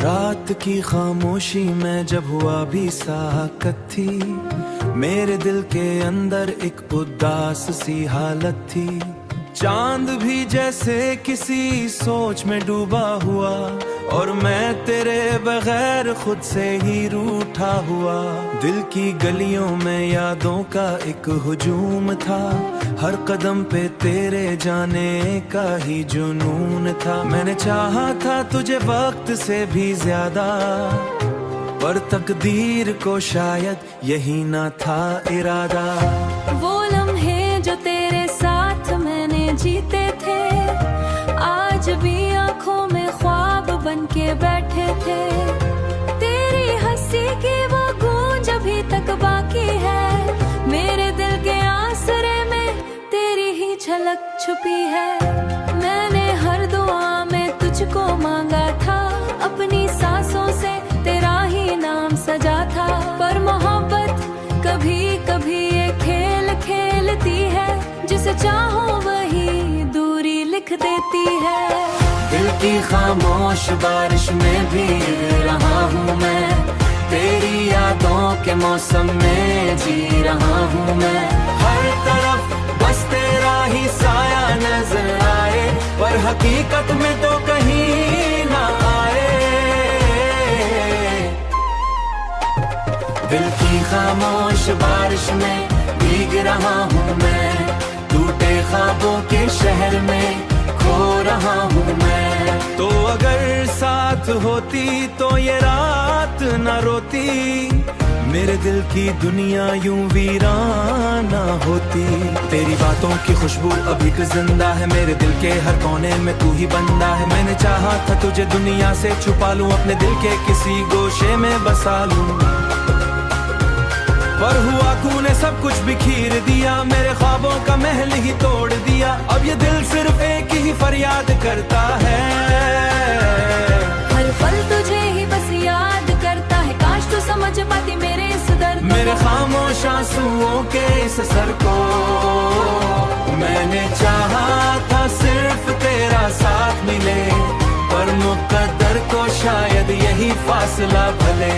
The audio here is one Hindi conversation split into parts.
रात की खामोशी में जब हुआ भी साकत थी, मेरे दिल के अंदर एक उदास सी हालत थी। चांद भी जैसे किसी सोच में डूबा हुआ, और मैं तेरे बगैर खुद से ही रूठा हुआ। दिल की गलियों में यादों का एक हुजूम था, हर कदम पे तेरे जाने का ही जुनून था। मैंने चाहा था तुझे वक्त से भी ज्यादा, पर तकदीर को शायद यही ना था इरादा। वो लम्हे जो तेरे साथ मैंने जीते थे, आज भी आंखों में ख्वाब बन के बैठे थे। तेरी हंसी की वो गूंज अभी तक बाकी है, मेरे दिल के आसरे में तेरी ही झलक छुपी है। मैंने हर दुआ में तुझको मांगा था, अपनी सांसों से तेरा ही नाम सजा था। पर मोहब्बत कभी कभी ये खेल खेलती है, जिसे चाहो वही दूरी लिख देती है। दिल की खामोश बारिश में भीग रहा हूँ मैं, तेरी यादों के मौसम में जी रहा हूँ मैं। हर तरफ बस तेरा ही साया नजर आए, पर हकीकत में तो कहीं ना आए। दिल की खामोश बारिश में भीग रहा हूँ मैं, टूटे ख्वाबों के शहर में खो रहा हूँ मैं। तो अगर साथ होती तो ये रात न रोती, मेरे दिल की दुनिया यूं वीराना होती। तेरी बातों की खुशबू अभी भी जिंदा है, मेरे दिल के हर कोने में तू ही बंदा है। मैंने चाहा था तुझे दुनिया से छुपा लूं, अपने दिल के किसी गोशे में बसा लूं, पर हुआ तूने सब कुछ बिखीर दिया, मेरे ख्वाबों का महल ही तोड़ दिया। अब ये दिल सिर्फ एक ही फरियाद करता है, हर पल तुझे ही बस याद करता है। काश तू समझ पाती मेरे इस दर्द को, मेरे खामोश आंसुओं के इस असर को। मैंने चाहा था सिर्फ तेरा साथ मिले, पर मुकद्दर को शायद यही फासला भले।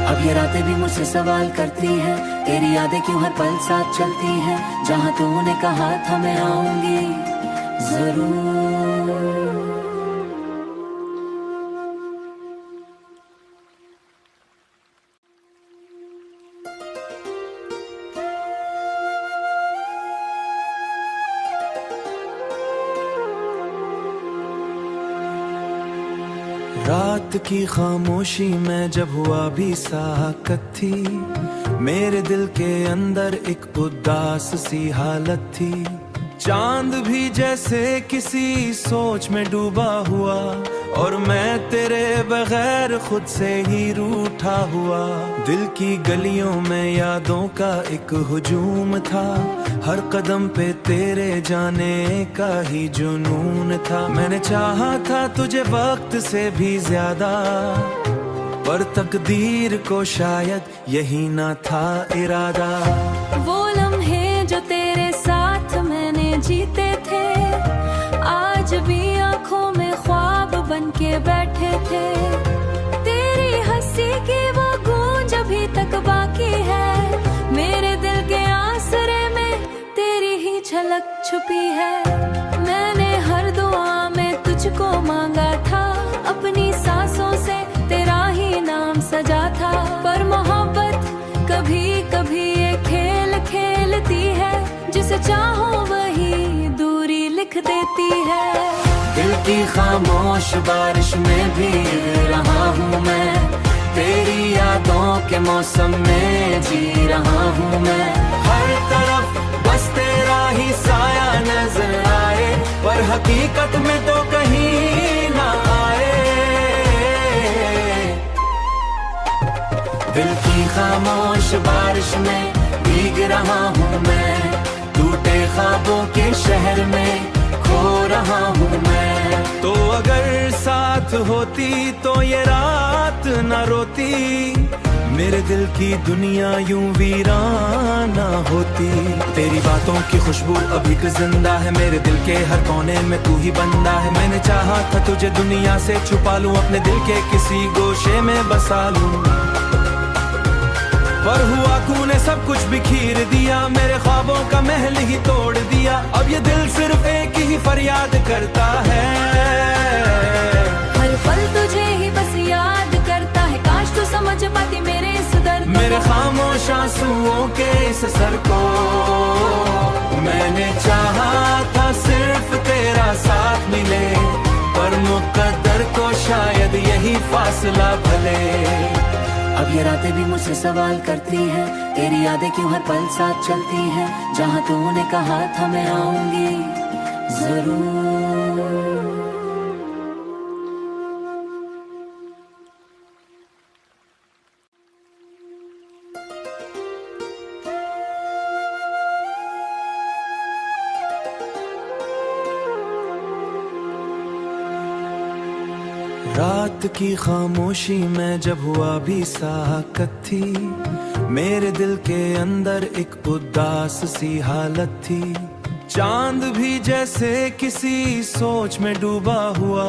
अब ये रातें भी मुझसे सवाल करती हैं, तेरी यादें क्यों हर पल साथ चलती हैं। जहाँ तूने कहा था मैं आऊंगी जरूर। रात की खामोशी में जब हुआ भी साकत थी, मेरे दिल के अंदर एक उदास सी हालत थी। चांद भी जैसे किसी सोच में डूबा हुआ, और मैं तेरे बगैर खुद से ही रूठा हुआ। दिल की गलियों में यादों का एक हुजूम था, हर कदम पे तेरे जाने का ही जुनून था। मैंने चाहा था तुझे वक्त से भी ज्यादा, पर तकदीर को शायद यही ना था इरादा। वो लम्हे जो तेरे साथ मैंने जीते थे, आज भी आंखों में ख्वाब बन के बैठे थे। तेरी हंसी की वो गूंज अभी तक बाकी है, मेरे दिल के आसरे में तेरी ही झलक छुपी है। मैंने हर दुआ में तुझको मांगा था, अपनी सांसों से तेरा ही नाम सजा था। पर मोहब्बत कभी कभी ये खेल खेलती है, जिसे चाहो वही दूरी लिख देती है। दिल की खामोश बारिश में भीग रहा हूँ मैं, तेरी यादों के मौसम में जी रहा हूँ मैं। हर तरफ बस तेरा ही साया नजर आए, पर हकीकत में तो कहीं ना आए। दिल की खामोश बारिश में भीग रहा हूँ मैं, टूटे ख्वाबों के शहर में खो रहा हूँ मैं। तो अगर साथ होती तो ये रात न रोती, मेरे दिल की दुनिया यूं वीराना होती। तेरी बातों की खुशबू अभी भी जिंदा है, मेरे दिल के हर कोने में तू ही बंदा है। मैंने चाहा था तुझे दुनिया से छुपा लूं, अपने दिल के किसी गोशे में बसा लूं, पर हुआ तूने सब कुछ बिखीर दिया, मेरे ख्वाबों का महल ही तोड़ दिया। अब ये दिल सिर्फ एक ही फरियाद करता है, हर पल तुझे ही बस याद करता है। काश तू समझ पाती मेरे इस दर्द को, मेरे खामोश आंसुओं के इस सर को। मैंने चाहा था सिर्फ तेरा साथ मिले, पर मुकद्दर को शायद यही फासला भले। अब ये रातें भी मुझसे सवाल करती हैं, तेरी यादें क्यों हर पल साथ चलती हैं। जहाँ तूने कहा था मैं आऊंगी जरूर। रात की खामोशी में जब हुआ भी साकत थी, मेरे दिल के अंदर एक उदास सी हालत थी। चांद भी जैसे किसी सोच में डूबा हुआ,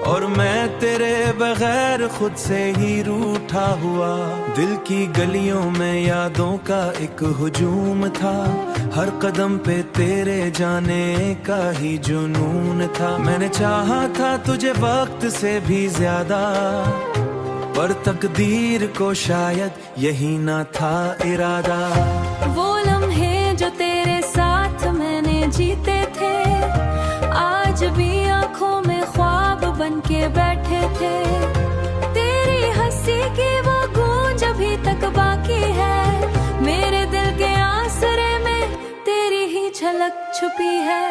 और मैं तेरे बगैर खुद से ही रूठा हुआ। दिल की गलियों में यादों का एक हुजूम था, हर कदम पे तेरे जाने का ही जुनून था। मैंने चाहा था तुझे वक्त से भी ज्यादा, पर तकदीर को शायद यही ना था इरादा। वो लम्हे जो तेरे साथ मैंने जीते थे, आज भी आंखों में ख्वाब बन के बैठे थे। तेरी हंसी की वो गूंज अभी तक बाकी है, मेरे दिल के आसरे में तेरी ही झलक छुपी है।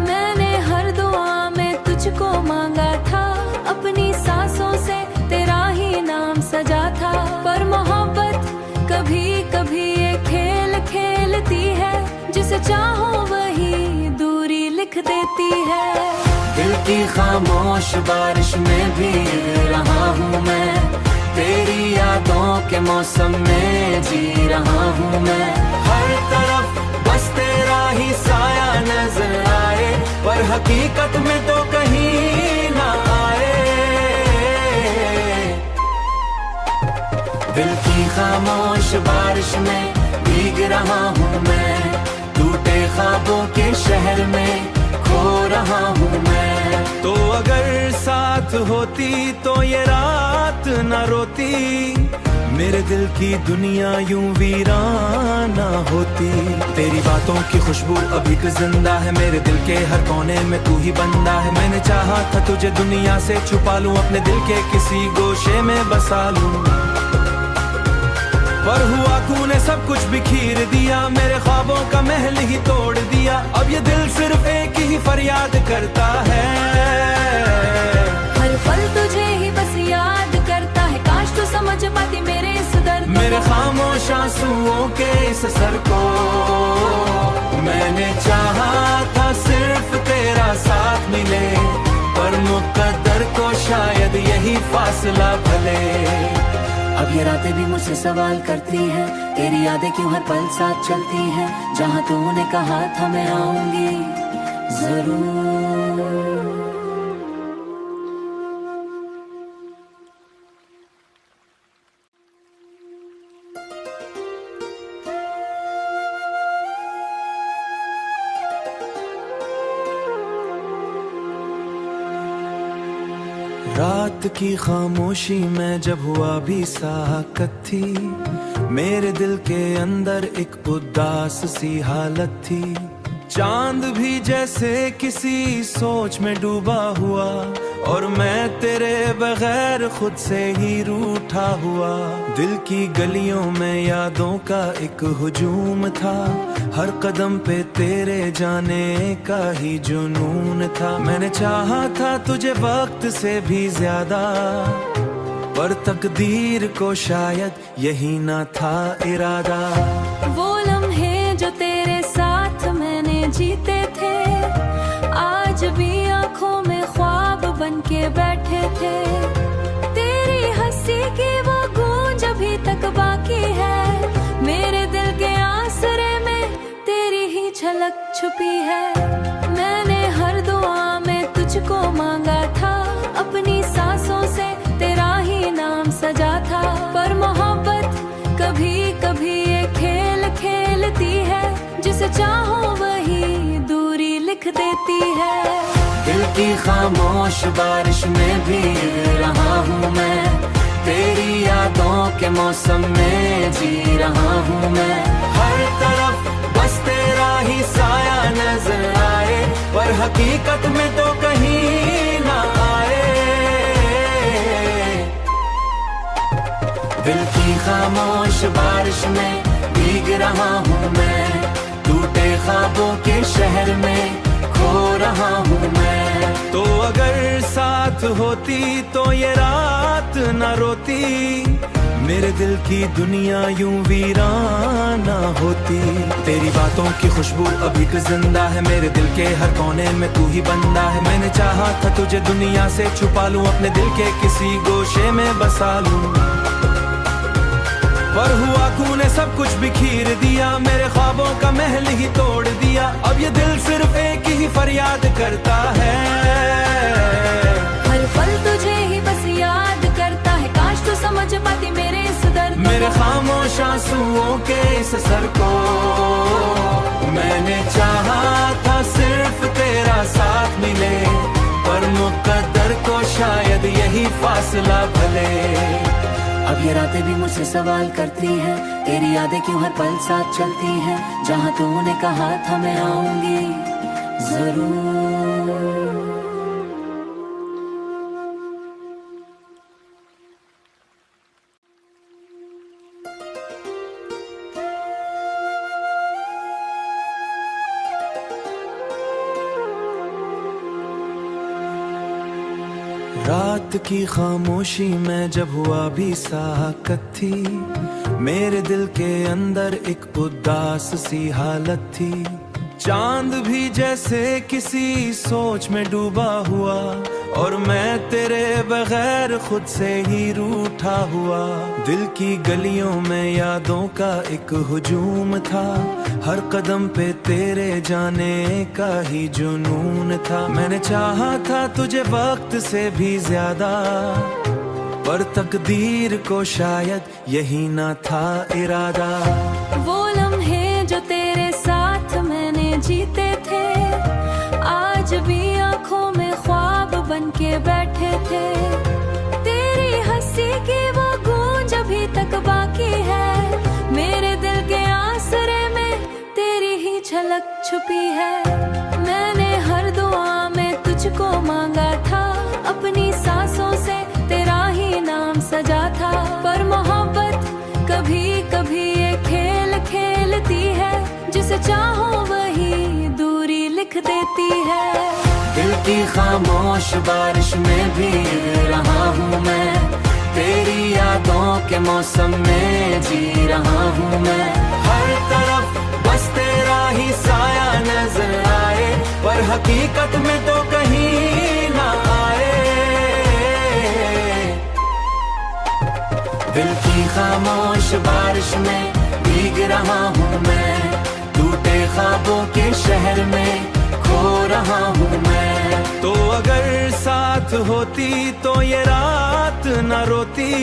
मैंने हर दुआ में तुझको मांगा था, अपनी सांसों से तेरा ही नाम सजा था। पर मोहब्बत कभी कभी ये खेल खेलती है, जिसे चाहो वही दूरी लिख देती है। दिल की खामोश बारिश में भी रहा हूँ मैं, तेरी यादों के मौसम में जी रहा हूँ मैं। हर तरफ बस तेरा ही साया नजर आए, पर हकीकत में तो कहीं ना आए। दिल की खामोश बारिश में भीग रहा हूँ मैं, टूटे ख्वाबों के शहर में खो रहा हूँ मैं। तो अगर साथ होती तो ये रात न रोती, मेरे दिल की दुनिया यूं वीराना होती। तेरी बातों की खुशबू अभी भी जिंदा है, मेरे दिल के हर कोने में तू ही बंदा है। मैंने चाहा था तुझे दुनिया से छुपा लूं, अपने दिल के किसी गोशे में बसा लूं, पर हुआ तूने सब कुछ बिखीर दिया, मेरे ख्वाबों का महल ही तोड़ दिया। अब ये दिल सिर्फ एक ही फरियाद करता है, हर पल तुझे ही बस याद करता है। काश तू समझ पाती मेरे इस दर्द को, मेरे खामोश आंसुओं के इस सर को। मैंने चाहा था सिर्फ तेरा साथ मिले, पर मुकद्दर को शायद यही फासला भले। अब ये रातें भी मुझसे सवाल करती हैं, तेरी यादें क्यों हर पल साथ चलती हैं। जहाँ तूने कहा था मैं आऊंगी जरूर। रात की खामोशी में जब हुआ भी साकत थी, मेरे दिल के अंदर एक उदास सी हालत थी। चांद भी जैसे किसी सोच में डूबा हुआ, और मैं तेरे बगैर खुद से ही रूठा हुआ। दिल की गलियों में यादों का एक हुजूम था, हर कदम पे तेरे जाने का ही जुनून था। मैंने चाहा था तुझे वक्त से भी ज्यादा, पर तकदीर को शायद यही ना था इरादा। वो लम्हे जो तेरे साथ मैंने जीते थे, आज भी आंखों में ख्वाब बन के बैठे थे। तेरी हंसी की वो गूंज अभी तक बाकी है, मेरे दिल के आसरे में तेरी ही झलक छुपी है। मैंने हर दुआ में तुझको मांगा था, अपनी सांसों से तेरा ही नाम सजा था। पर मोहब्बत कभी कभी ये खेल खेलती है, जिसे चाहो वही दूरी लिख देती है। दिल की खामोश बारिश में भीग रहा हूँ मैं, तेरी यादों के मौसम में जी रहा हूँ मैं। हर तरफ बस तेरा ही साया नजर आए, पर हकीकत में तो कहीं ना आए। दिल की खामोश बारिश में भीग रहा हूँ मैं, टूटे ख्वाबों के शहर में खो रहा हूँ मैं। तो अगर साथ होती तो ये रात न रोती, मेरे दिल की दुनिया यूं वीराना होती। तेरी बातों की खुशबू अभी भी जिंदा है, मेरे दिल के हर कोने में तू ही बंदा है। मैंने चाहा था तुझे दुनिया से छुपा लूं, अपने दिल के किसी गोशे में बसा लूं, पर हुआ तू ने सब कुछ बिखीर दिया, मेरे ख्वाबों का महल ही तोड़ दिया। अब ये दिल सिर्फ एक ही फरियाद करता है, हर पल तुझे ही बस याद करता है। काश तू समझ पाती मेरे इस दर्द, मेरे खामोश आंसुओं के इस असर को। मैंने चाहा था सिर्फ तेरा साथ मिले, पर मुकद्दर को शायद यही फासला भले। अब ये रातें भी मुझसे सवाल करती हैं, तेरी यादें क्यों हर पल साथ चलती हैं। जहाँ तूने कहा था मैं आऊंगी जरूर। रात की खामोशी में जब हुआ भी साकत थी, मेरे दिल के अंदर एक उदास सी हालत थी। चांद भी जैसे किसी सोच में डूबा हुआ, और मैं तेरे बगैर खुद से ही रूठा हुआ। दिल की गलियों में यादों का एक हुजूम था, हर कदम पे तेरे जाने का ही जुनून था। मैंने चाहा था तुझे वक्त से भी ज्यादा, पर तकदीर को शायद यही ना था इरादा। वो लम्हे जो तेरे साथ मैंने जीते थे, आज भी आंखों में ख्वाब बन के बैठे थे। तेरी हंसी की वो गूंज अभी तक बाकी है, मेरे दिल के आसरे में तेरी ही झलक छुपी है। मैंने हर दुआ में तुझको मांगा था, अपनी सांसों से तेरा ही नाम सजा था। पर मोहब्बत कभी कभी ये खेल खेलती है, जिसे चाहो वही दूरी लिख देती है। दिल की खामोश बारिश में भीग रहा हूँ मैं, तेरी यादों के मौसम में जी रहा हूँ मैं। हर तरफ बस तेरा ही साया नजर आए, पर हकीकत में तो कहीं ना आए। दिल की खामोश बारिश में भीग रहा हूँ मैं, टूटे ख्वाबों के शहर में खो रहा हूँ मैं। तो अगर साथ होती तो ये रात न रोती,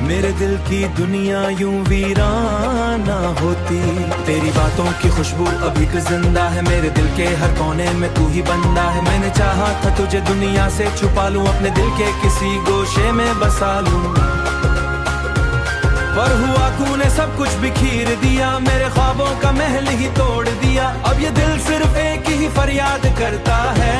मेरे दिल की दुनिया यूं वीराना होती। तेरी बातों की खुशबू अभी भी जिंदा है, मेरे दिल के हर कोने में तू ही बंदा है। मैंने चाहा था तुझे दुनिया से छुपा लूं, अपने दिल के किसी गोशे में बसा लूं, पर हुआ तूने सब कुछ बिखीर दिया, मेरे ख्वाबों का महल ही तोड़ दिया। अब ये दिल सिर्फ एक ही फरियाद करता है,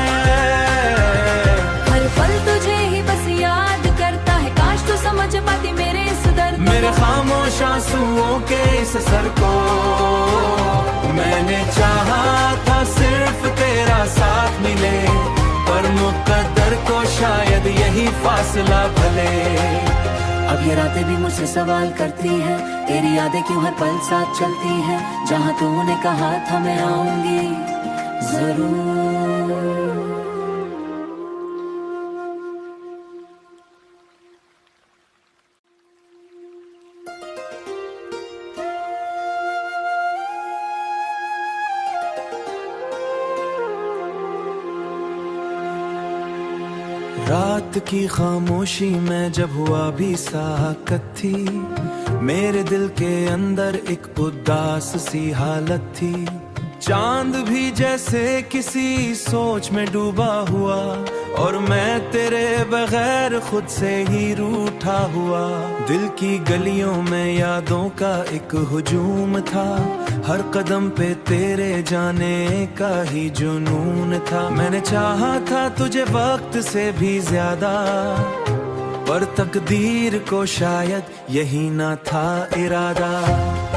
हर पल तुझे ही बस याद करता है। काश तू समझ पाती मेरे इस दर्द, मेरे खामोश आंसुओं के इस असर को। मैंने चाहा था सिर्फ तेरा साथ मिले, पर मुकद्दर को शायद यही फासला भले। अब ये रातें भी मुझसे सवाल करती हैं, तेरी यादें क्यों हर पल साथ चलती हैं। जहाँ तूने कहा था मैं आऊंगी जरूर। रात की खामोशी में जब हुआ भी साकत थी, मेरे दिल के अंदर एक उदास सी हालत थी। चांद भी जैसे किसी सोच में डूबा हुआ, और मैं तेरे बगैर खुद से ही रूठा हुआ। दिल की गलियों में यादों का एक हुजूम था, हर कदम पे तेरे जाने का ही जुनून था। मैंने चाहा था तुझे वक्त से भी ज्यादा, पर तकदीर को शायद यही ना था इरादा।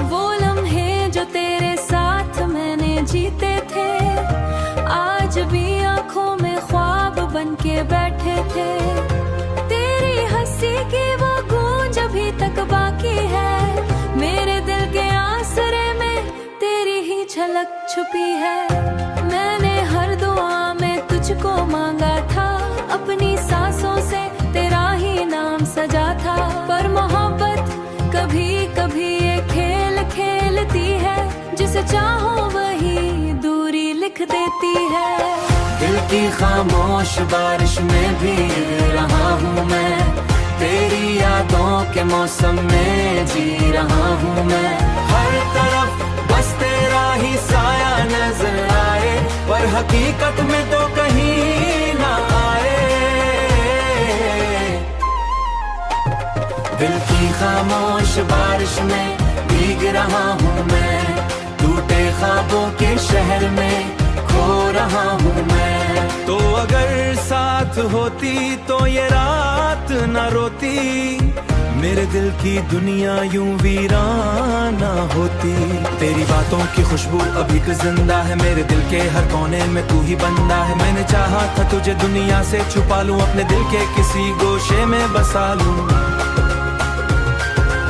वो लम्हे जो तेरे साथ मैंने जीते थे, आज भी आंखों में ख्वाब बन के बैठे थे। तेरी हंसी की वो गूंज अभी तक बाकी है, मेरे दिल के आसरे में तेरी ही झलक छुपी है। मैंने हर दुआ में तुझको मांगा था, अपनी सांसों से तेरा ही नाम सजा था। पर मोहब्बत कभी कभी ये खेल खेलती है, जिसे चाहो वही दूरी लिख देती है। दिल की खामोश बारिश में भी रहा हूँ मैं, तेरी यादों के मौसम में जी रहा हूँ मैं। हर तरफ बस तेरा ही साया नजर आए, पर हकीकत में तो कहीं ना आए। दिल की खामोश बारिश में भीग रहा हूँ मैं, टूटे ख्वाबों के शहर में खो रहा हूँ मैं। तो अगर साथ होती तो ये रात न रोती, मेरे दिल की दुनिया यूं वीराना होती। तेरी बातों की खुशबू अभी भी जिंदा है, मेरे दिल के हर कोने में तू ही बंदा है। मैंने चाहा था तुझे दुनिया से छुपा लूं, अपने दिल के किसी गोशे में बसा लूं,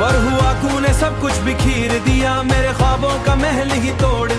पर हुआ तूने सब कुछ बिखीर दिया, मेरे ख्वाबों का महल ही तोड़